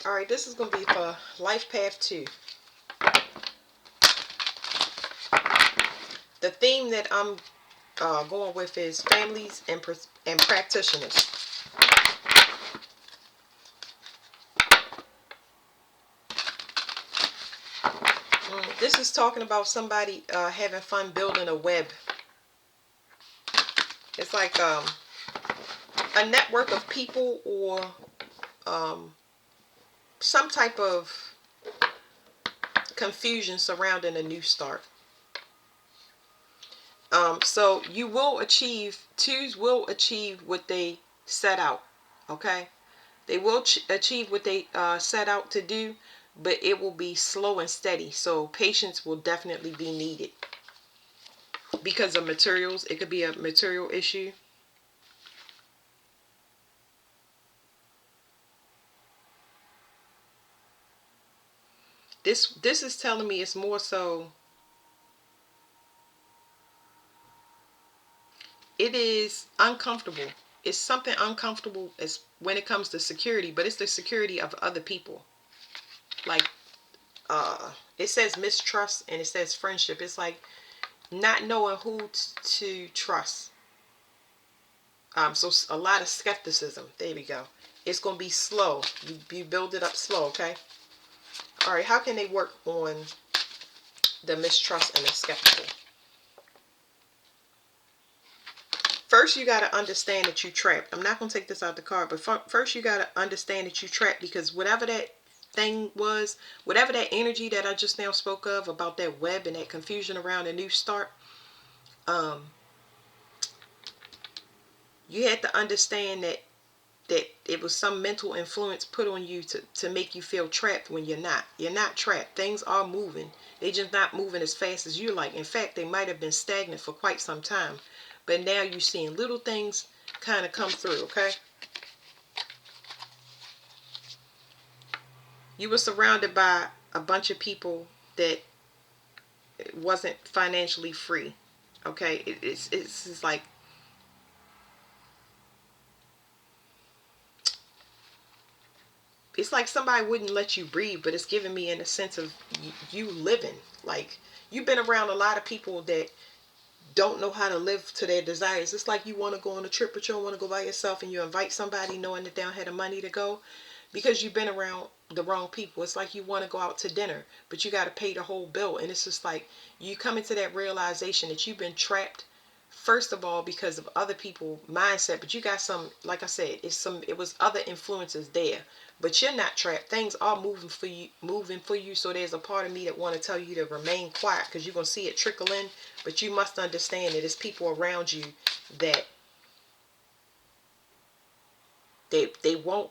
Alright, this is going to be for Life Path 2. The theme that I'm going with is families and practitioners. This is talking about somebody having fun building a web. It's like a network of people, or some type of confusion surrounding a new start. So you will achieve, twos will achieve what they set out. Okay, they will achieve what they set out to do, but it will be slow and steady. So patience will definitely be needed because of materials. It could be a material issue. This is telling me it's more so, it is uncomfortable. It's something uncomfortable as when it comes to security, but it's the security of other people. Like it says mistrust and it says friendship. It's like not knowing who to trust. So a lot of skepticism. There we go. It's gonna be slow. You build it up slow, okay? All right. How can they work on the mistrust and the skeptical? First, you got to understand that you're trapped. I'm not going to take this out the card, but first you got to understand that you're trapped, because whatever that thing was, whatever that energy that I just now spoke of about that web and that confusion around a new start, you had to understand that it was some mental influence put on you to make you feel trapped when you're not. You're not trapped. Things are moving. They just not moving as fast as you like. In fact, they might have been stagnant for quite some time. But now you're seeing little things kind of come through, okay? You were surrounded by a bunch of people that wasn't financially free, okay? It's like, it's like somebody wouldn't let you breathe, but it's giving me in a sense of you living. Like, you've been around a lot of people that don't know how to live to their desires. It's like you want to go on a trip, but you don't want to go by yourself, and you invite somebody knowing that they don't have the money to go because you've been around the wrong people. It's like you want to go out to dinner, but you got to pay the whole bill. And it's just like you come into that realization that you've been trapped, first of all, because of other people mindset, but you got some, like I said, it was other influences there, but you're not trapped. Things are moving for you. So there's a part of me that want to tell you to remain quiet, because you're going to see it trickle in, but you must understand that there's people around you that they won't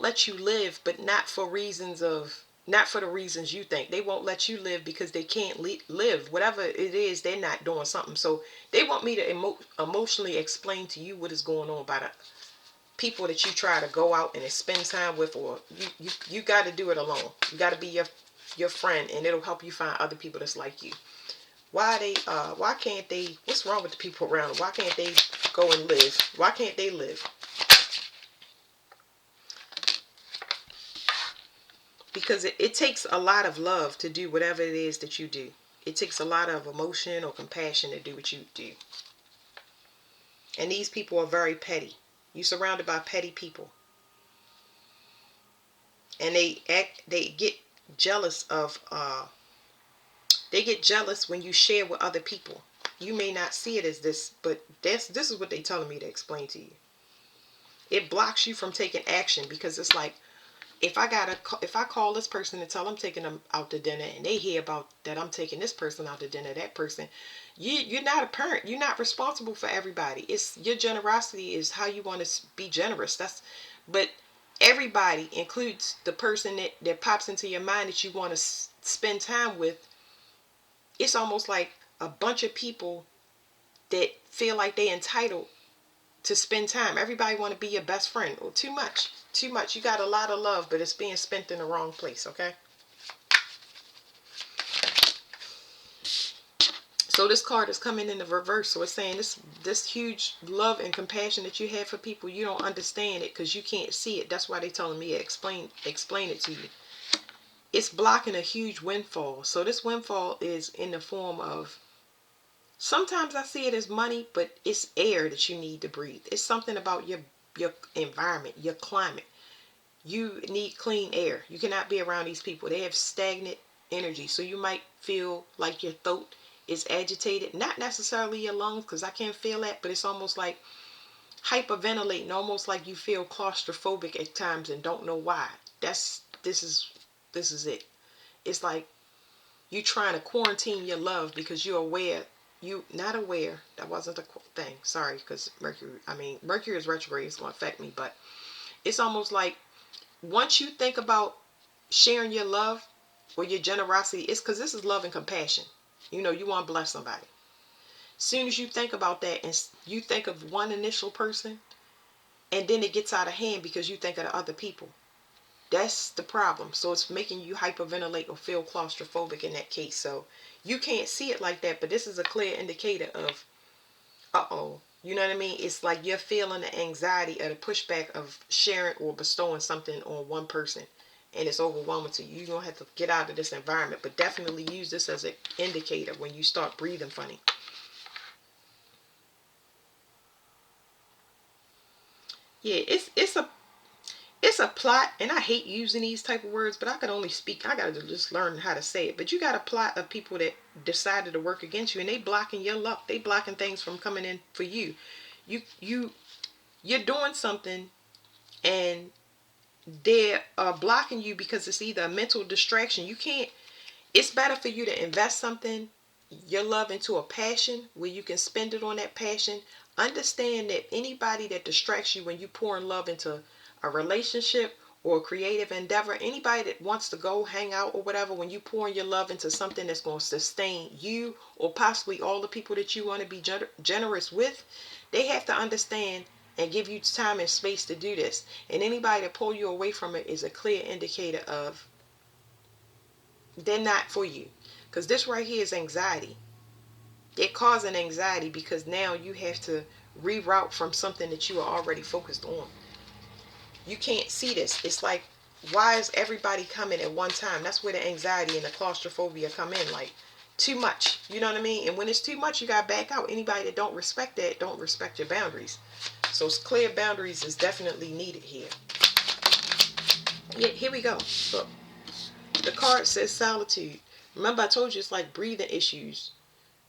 let you live, but not for the reasons you think. They won't let you live because they can't live. Whatever it is, they're not doing something. So they want me to emotionally explain to you what is going on by the people that you try to go out and spend time with, or you got to do it alone. You got to be your friend, and it'll help you find other people that's like you. Why can't they, what's wrong with the people around them? Why can't they go and live? Why can't they live? Because it takes a lot of love to do whatever it is that you do. It takes a lot of emotion or compassion to do what you do. And these people are very petty. You're surrounded by petty people. And they get jealous of, they get jealous when you share with other people. You may not see it as this, but this is what they're telling me to explain to you. It blocks you from taking action, because it's like, if I call this person and tell I'm taking them out to dinner, and they hear about that I'm taking this person out to dinner, that person, you're not a parent. You're not responsible for everybody. It's your generosity is how you want to be generous. But everybody includes the person that pops into your mind that you want to spend time with. It's almost like a bunch of people that feel like they entitled to spend time. Everybody want to be your best friend. Or too much. Too much. You got a lot of love, but it's being spent in the wrong place, okay? So So this card is coming in the reverse. So it's saying this huge love and compassion that you have for people, you don't understand it because you can't see it. That's why they're telling me to explain it to you. It's blocking a huge windfall. So this windfall is in the form of, sometimes I see it as money, but it's air that you need to breathe. It's something about your environment, your climate. You need clean air. You cannot be around these people. They have stagnant energy. So you might feel like your throat is agitated. Not necessarily your lungs, because I can't feel that, but it's almost like hyperventilating, almost like you feel claustrophobic at times and don't know why. This is it. It's like you trying to quarantine your love because you're aware. You not aware. That wasn't the thing. Sorry, because Mercury is retrograde. It's going to affect me, but it's almost like once you think about sharing your love or your generosity, it's because this is love and compassion. You know, you want to bless somebody. As soon as you think about that and you think of one initial person, and then it gets out of hand because you think of the other people. That's the problem. So it's making you hyperventilate or feel claustrophobic in that case. So you can't see it like that, but this is a clear indicator of, uh-oh. You know what I mean? It's like you're feeling the anxiety or the pushback of sharing or bestowing something on one person, and it's overwhelming to you. You don't have to get out of this environment, but definitely use this as an indicator when you start breathing funny. Yeah, it's a plot, and I hate using these type of words, but I can only speak. I gotta just learn how to say it. But you got a plot of people that decided to work against you, and they blocking your luck. They blocking things from coming in for you. You're doing something, and they're blocking you because it's either a mental distraction. You can't. It's better for you to invest something, your love, into a passion where you can spend it on that passion. Understand that anybody that distracts you when you pour in love into a relationship or a creative endeavor, anybody that wants to go hang out or whatever, when you pour in your love into something that's going to sustain you or possibly all the people that you want to be generous with, they have to understand and give you time and space to do this. And anybody that pull you away from it is a clear indicator of they're not for you. Because this right here is anxiety. They're causing anxiety because now you have to reroute from something that you are already focused on. You can't see this. It's like, why is everybody coming at one time? That's where the anxiety and the claustrophobia come in. Like, too much. You know what I mean? And when it's too much, you got to back out. Anybody that don't respect that, don't respect your boundaries. So clear boundaries is definitely needed here. Yeah, here we go. Look, the card says solitude. Remember I told you it's like breathing issues.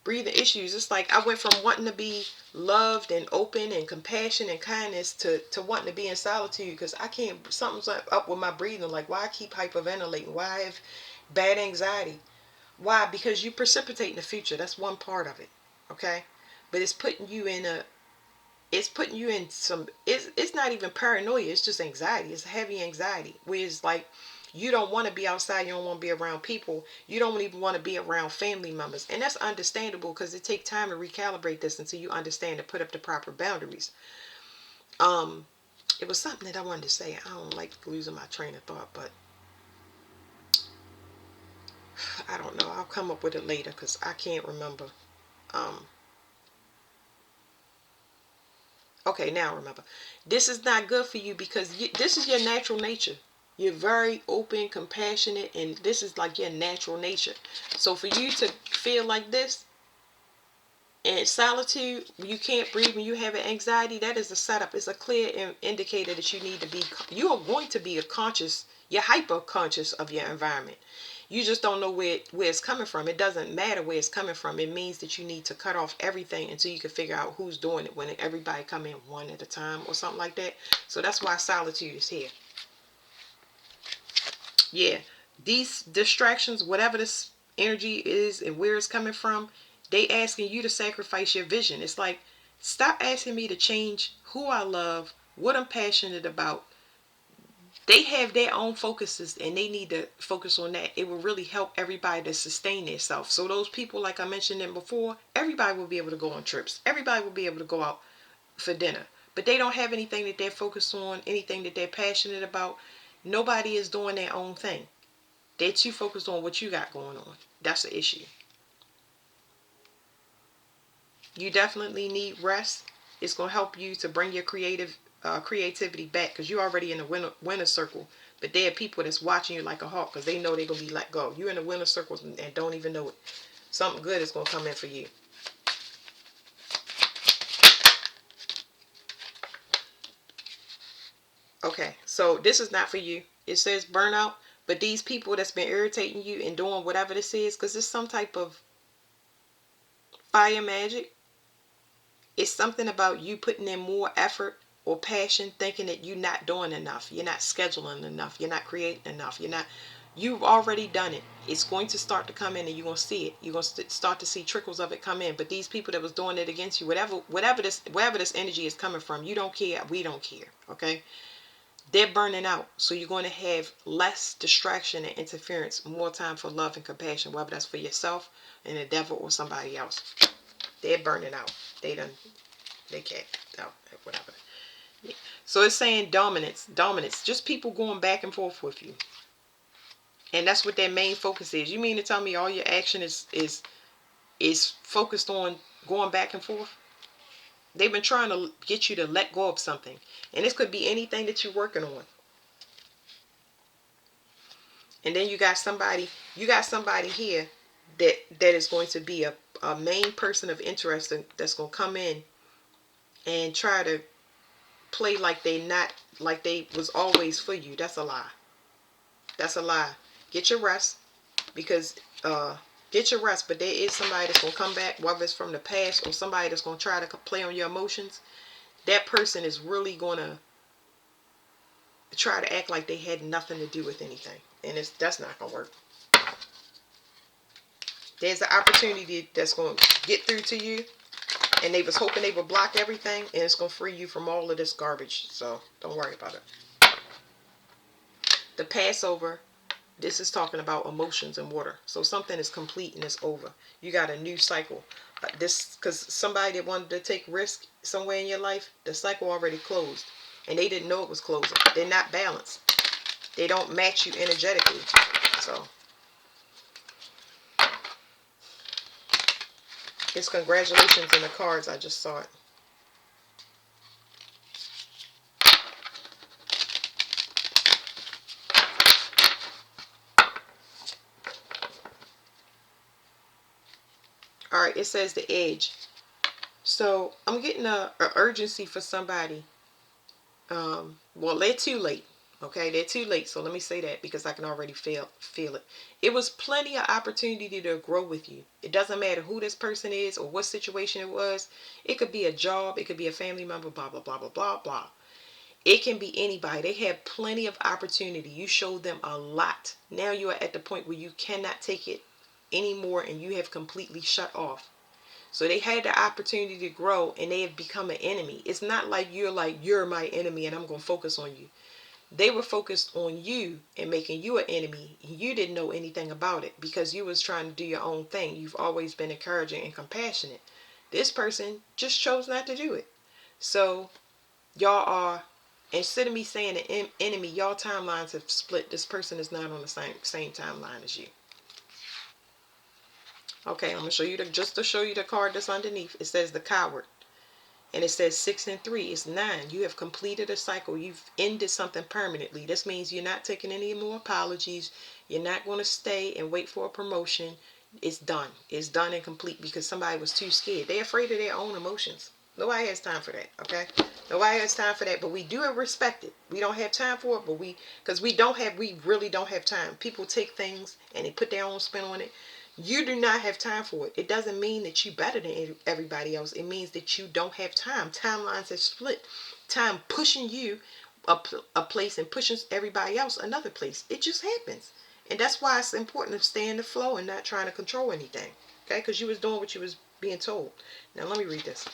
It's like I went from wanting to be loved and open and compassion and kindness to wanting to be in solitude because I can't, something's up with my breathing. Like, why I keep hyperventilating? Why I have bad anxiety? Why? Because you precipitate in the future. That's one part of it. Okay? But it's putting you in some, it's not even paranoia, it's just anxiety. It's heavy anxiety where it's like you don't want to be outside, you don't want to be around people, you don't even want to be around family members. And that's understandable because it takes time to recalibrate this until you understand to put up the proper boundaries. It was something that I wanted to say. I don't like losing my train of thought, but I don't know, I'll come up with it later because I can't remember. um Okay, now remember. This is not good for you because this is your natural nature. You're very open, compassionate, and this is like your natural nature. So for you to feel like this and solitude, you can't breathe, when you have anxiety, that is a setup. It's a clear indicator that you need to be, you are going to be a conscious, you're hyper conscious of your environment. You just don't know where it's coming from. It doesn't matter where it's coming from. It means that you need to cut off everything until you can figure out who's doing it, when everybody come in one at a time or something like that. So that's why solitude is here. Yeah, these distractions, whatever this energy is and where it's coming from, they asking you to sacrifice your vision. It's like, stop asking me to change who I love, what I'm passionate about. They have their own focuses and they need to focus on that. It will really help everybody to sustain themselves. So those people, like I mentioned them before, everybody will be able to go on trips. Everybody will be able to go out for dinner. But they don't have anything that they're focused on, anything that they're passionate about. Nobody is doing their own thing. They're too focused on what you got going on. That's the issue. You definitely need rest. It's going to help you to bring your creativity back, because you're already in the winner circle. But there are people that's watching you like a hawk, because they know they're going to be let go. You're in the winner circle and don't even know it. Something good is going to come in for you. Okay, so this is not for you. It says burnout, but these people that's been irritating you and doing whatever this is, because it's some type of fire magic. It's something about you putting in more effort or passion, thinking that you're not doing enough. You're not scheduling enough. You're not creating enough. You've already done it. It's going to start to come in, and you're going to see it. You're going to start to see trickles of it come in. But these people that was doing it against you, wherever this energy is coming from, you don't care. We don't care. Okay? They're burning out. So you're going to have less distraction and interference, more time for love and compassion, whether that's for yourself and the devil or somebody else. They're burning out. They can't, whatever. So it's saying dominance, just people going back and forth with you. And that's what their main focus is. You mean to tell me all your action is focused on going back and forth? They've been trying to get you to let go of something. And this could be anything that you're working on. And then you got somebody here that is going to be a main person of interest that's going to come in and try to play like they was always for you. That's a lie. That's a lie. Get your rest, because get your rest. But there is somebody that's gonna come back, whether it's from the past or somebody that's gonna try to play on your emotions. That person is really gonna try to act like they had nothing to do with anything, and that's not gonna work. There's an opportunity that's gonna get through to you, and they was hoping they would block everything, and it's gonna free you from all of this garbage. So don't worry about it. The Passover. This is talking about emotions and water. So something is complete and it's over. You got a new cycle. This, because somebody that wanted to take risk somewhere in your life, the cycle already closed. And they didn't know it was closing. They're not balanced. They don't match you energetically. So it's congratulations in the cards. I just saw it. Alright, it says the edge. So I'm getting a urgency for somebody. Well, they're too late. Okay, they're too late. So let me say that, because I can already feel it. It was plenty of opportunity to grow with you. It doesn't matter who this person is or what situation it was. It could be a job. It could be a family member. Blah blah blah blah blah blah. It can be anybody. They had plenty of opportunity. You showed them a lot. Now you are at the point where you cannot take it anymore, and you have completely shut off. So they had the opportunity to grow, and they have become an enemy. It's not like you're my enemy and I'm going to focus on you. They were focused on you and making you an enemy. You didn't know anything about it because you was trying to do your own thing. You've always been encouraging and compassionate. This person just chose not to do it. So y'all are, instead of me saying an enemy, y'all timelines have split. This person is not on the same timeline as you. Okay, I'm going to show you just to show you the card that's underneath. It says the Coward. And it says 6 and 3 is 9. You have completed a cycle. You've ended something permanently. This means you're not taking any more apologies. You're not going to stay and wait for a promotion. It's done. It's done and complete, because somebody was too scared. They're afraid of their own emotions. Nobody has time for that, okay? Nobody has time for that, but we do respect it. We don't have time for it, but because we really don't have time. People take things and they put their own spin on it. You do not have time for it. It doesn't mean that you're better than everybody else. It means that you don't have time. Timelines have split. Time pushing you a place and pushing everybody else another place. It just happens. And that's why it's important to stay in the flow and not trying to control anything. Okay? Because you was doing what you was being told. Now let me read this.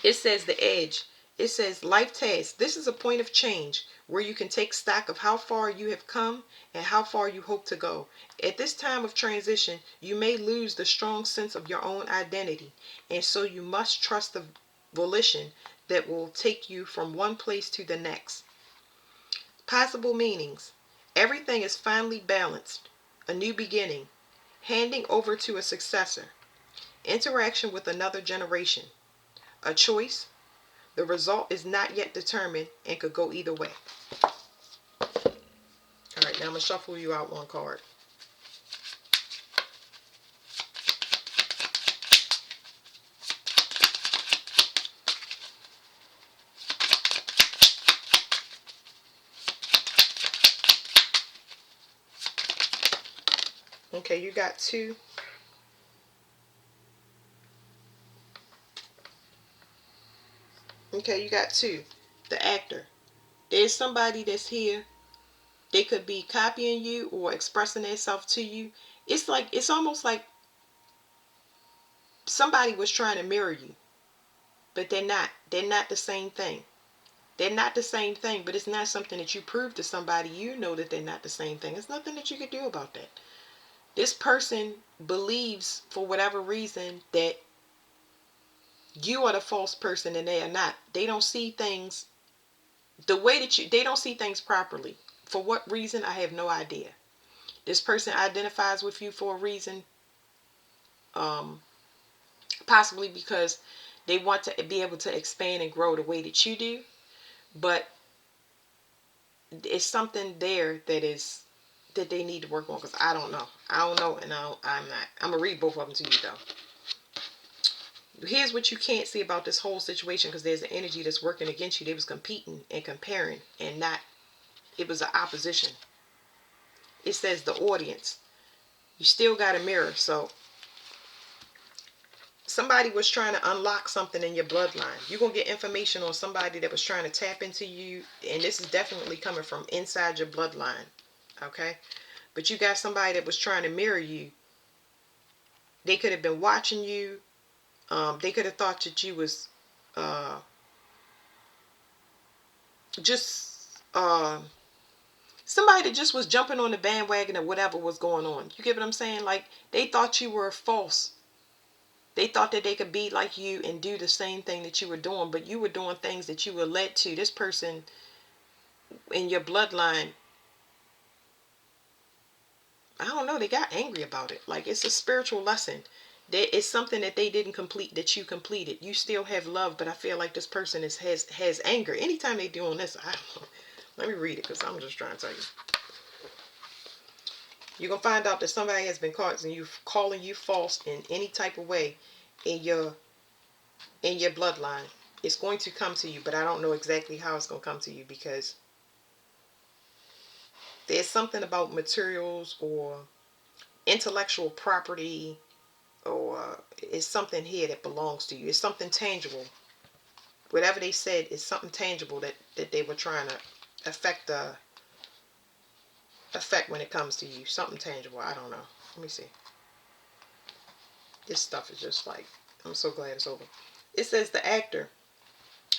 It says the edge. It says life task. This is a point of change where you can take stock of how far you have come and how far you hope to go. At this time of transition, you may lose the strong sense of your own identity, and so you must trust the volition that will take you from one place to the next. Possible meanings. Everything is finally balanced. A new beginning. handing over to a successor, interaction with another generation, a choice. The result is not yet determined and could go either way. All right, now I'm going to shuffle you out one card. Okay, you got two. Okay, you got two. The actor. There's somebody that's here. They could be copying you or expressing themselves to you. It's almost like somebody was trying to mirror you, but they're not. They're not the same thing. They're not the same thing, but it's not something that you prove to somebody. You know that they're not the same thing. There's nothing that you could do about that. This person believes, for whatever reason, that you are the false person and they are not. They don't see things the way that they don't see things properly. For what reason, I have no idea. This person identifies with you for a reason, um, possibly because they want to be able to expand and grow the way that you do, but it's something there that they need to work on, because I don't know. And I'm not. I'm gonna read both of them to you though. Here's what you can't see about this whole situation, because there's an energy that's working against you. They was competing and comparing, and not. It was an opposition. It says the audience. You still got a mirror, so somebody was trying to unlock something in your bloodline. You're going to get information on somebody that was trying to tap into you. And this is definitely coming from inside your bloodline. Okay? But you got somebody that was trying to mirror you. They could have been watching you. They could have thought that you was just somebody that just was jumping on the bandwagon of whatever was going on. You get what I'm saying? Like, they thought you were false. They thought that they could be like you and do the same thing that you were doing, but you were doing things that you were led to. This person in your bloodline, I don't know, they got angry about it. Like, it's a spiritual lesson. It's something that they didn't complete that you completed. You still have love, but I feel like this person has anger. Anytime they doing this, I don't know. Let me read it, because I'm just trying to tell you. You're going to find out that somebody has been calling you false in any type of way in your bloodline. It's going to come to you, but I don't know exactly how it's going to come to you, because there's something about materials or intellectual property, or it's something here that belongs to you. It's something tangible. Whatever they said is something tangible that they were trying to affect when it comes to you. Something tangible. I don't know. Let me see. This stuff is just like, I'm so glad it's over. It says the actor.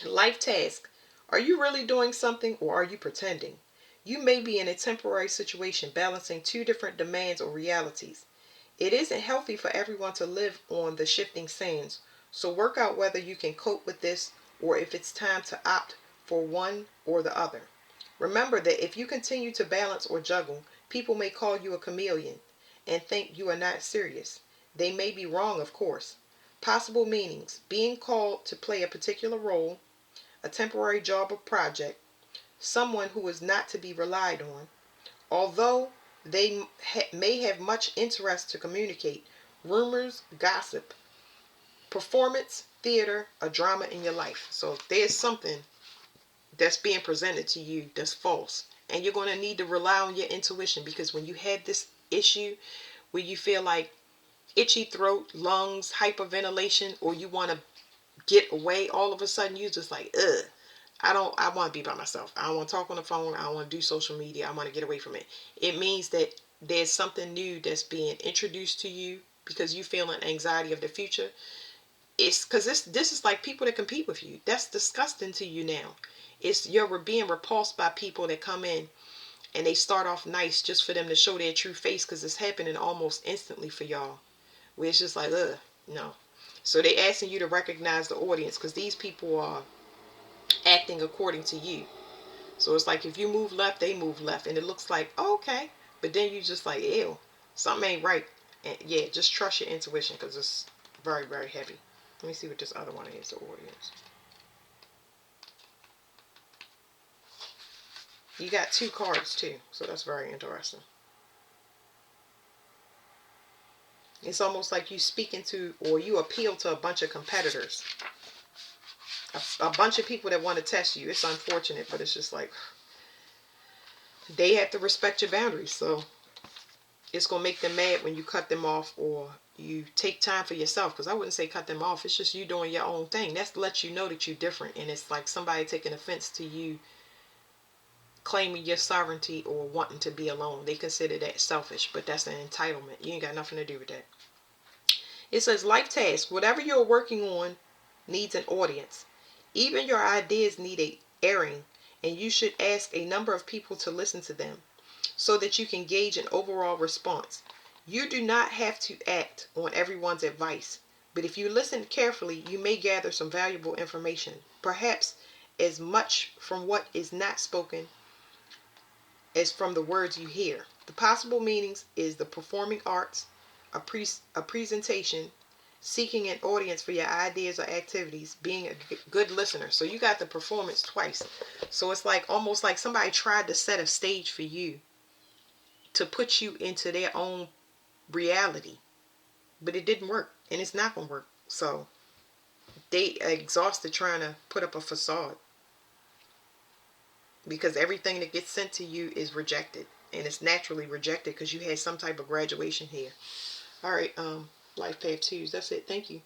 Life task. Are you really doing something, or are you pretending? You may be in a temporary situation balancing two different demands or realities. It isn't healthy for everyone to live on the shifting sands, so work out whether you can cope with this, or if it's time to opt for one or the other. Remember that if you continue to balance or juggle, people may call you a chameleon and think you are not serious. They may be wrong, of course. Possible meanings: being called to play a particular role, a temporary job or project, someone who is not to be relied on, although they may have much interest to communicate, rumors, gossip, performance, theater, a drama in your life. So there's something that's being presented to you that's false. And you're going to need to rely on your intuition, because when you have this issue where you feel like itchy throat, lungs, hyperventilation, or you want to get away, all of a sudden you just like, ugh. I want to be by myself. I don't want to talk on the phone. I don't want to do social media. I want to get away from it. It means that there's something new that's being introduced to you, because you feel an anxiety of the future. It's because this is like people that compete with you. That's disgusting to you now. You're being repulsed by people that come in and they start off nice just for them to show their true face, because it's happening almost instantly for y'all. Where it's just like, ugh, no. So they asking you to recognize the audience, because these people are acting according to you. So it's like if you move left, they move left, and it looks like, oh, okay, but then you just like, ew, something ain't right, yeah, just trust your intuition because it's very, very heavy. Let me see what this other one is, the audience. You got 2 cards too, so that's very interesting. It's almost like you speaking to, or you appeal to a bunch of competitors. A bunch of people that want to test you. It's unfortunate, but it's just like they have to respect your boundaries. So it's going to make them mad when you cut them off or you take time for yourself. Because I wouldn't say cut them off. It's just you doing your own thing. That's to let you know that you're different. And it's like somebody taking offense to you claiming your sovereignty or wanting to be alone. They consider that selfish, but that's an entitlement. You ain't got nothing to do with that. It says life task. Whatever you're working on needs an audience. Even your ideas need a airing, and you should ask a number of people to listen to them so that you can gauge an overall response. You do not have to act on everyone's advice, but if you listen carefully, you may gather some valuable information, perhaps as much from what is not spoken as from the words you hear. The possible meanings is the performing arts, a presentation, seeking an audience for your ideas or activities, being a good listener. So you got the performance twice. So it's like almost like somebody tried to set a stage for you to put you into their own reality, but it didn't work, and it's not gonna work. So they are exhausted trying to put up a facade because everything that gets sent to you is rejected, and it's naturally rejected because you had some type of graduation here. All right, life path twos. That's it. Thank you.